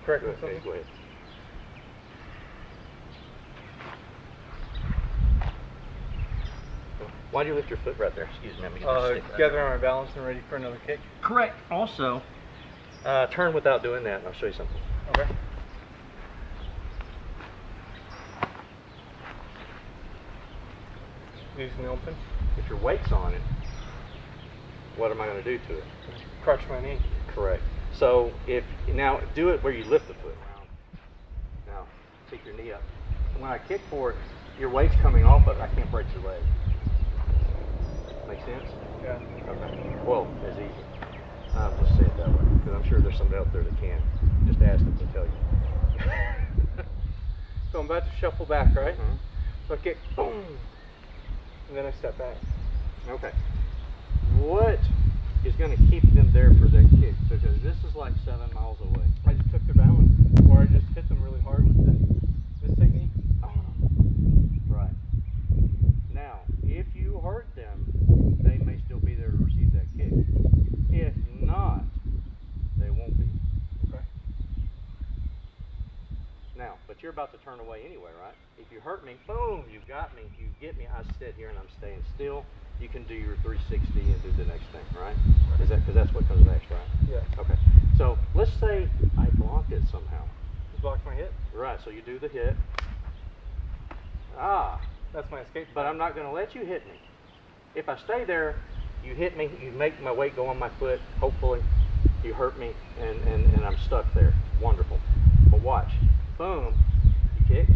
correct me something? Go ahead. Why do you lift your foot right there? Excuse me. I'm gonna stick Gathering my balance and ready for another kick. Correct. Also, turn without doing that, and I'll show you something. Okay. Using the open. If your weight's on it, what am I going to do to it? Crutch my knee. Correct. So now do it where you lift the foot. Now take your knee up. When I kick for it, your weight's coming off of it. I can't break your leg. Make sense? Yeah. Okay. Well, it's easy. Let's say it that way, because I'm sure there's somebody out there that can. Just ask them to tell you. So I'm about to shuffle back, right? Mm-hmm. So I kick, boom, and then I step back. Okay. What is going to keep them there for their kick? Because this is like 7 miles away. I just took their balance, or I just hit them really hard with this technique. Right. Now, if you hurt them, they may still be there to receive that kick. If not, they won't be. Okay. Now, but you're about to turn away anyway, right? If you hurt me, boom, you got me. You get me. I sit here and I'm staying still. You can do your 360 and do the next thing, right? Is that because that's what comes next, right? Yeah. Okay. So let's say I blocked it somehow. Just blocked my hit. Right. So you do the hit. That's my escape. But I'm not going to let you hit me. If I stay there, you hit me, you make my weight go on my foot, hopefully, you hurt me, and I'm stuck there. Wonderful. But watch. Boom. You kick.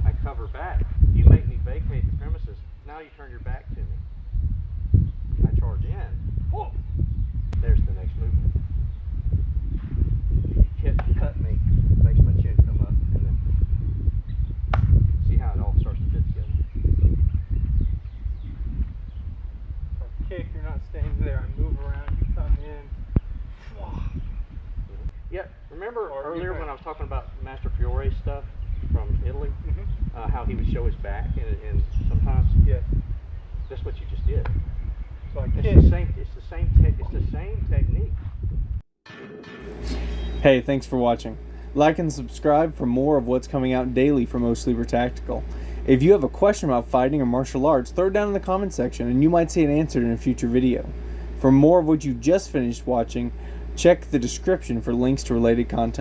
I cover back. You make me vacate the premises. Now you turn your back to me. I charge in. Whoa. There's the next movement. You cut me, makes my chin come up, and then see how it all starts to fit together. If I kick, you're not staying there. I move around, you come in. Yeah, remember earlier when I was talking about Master Fiore's stuff from Italy? Mm-hmm. How he would show his back and sometimes? Yeah. That's what you just did. So I It's kick. the same technique. Hey, thanks for watching. Like and subscribe for more of what's coming out daily from O Sleeper Tactical. If you have a question about fighting or martial arts, throw it down in the comment section and you might see it answered in a future video. For more of what you just finished watching, check the description for links to related content.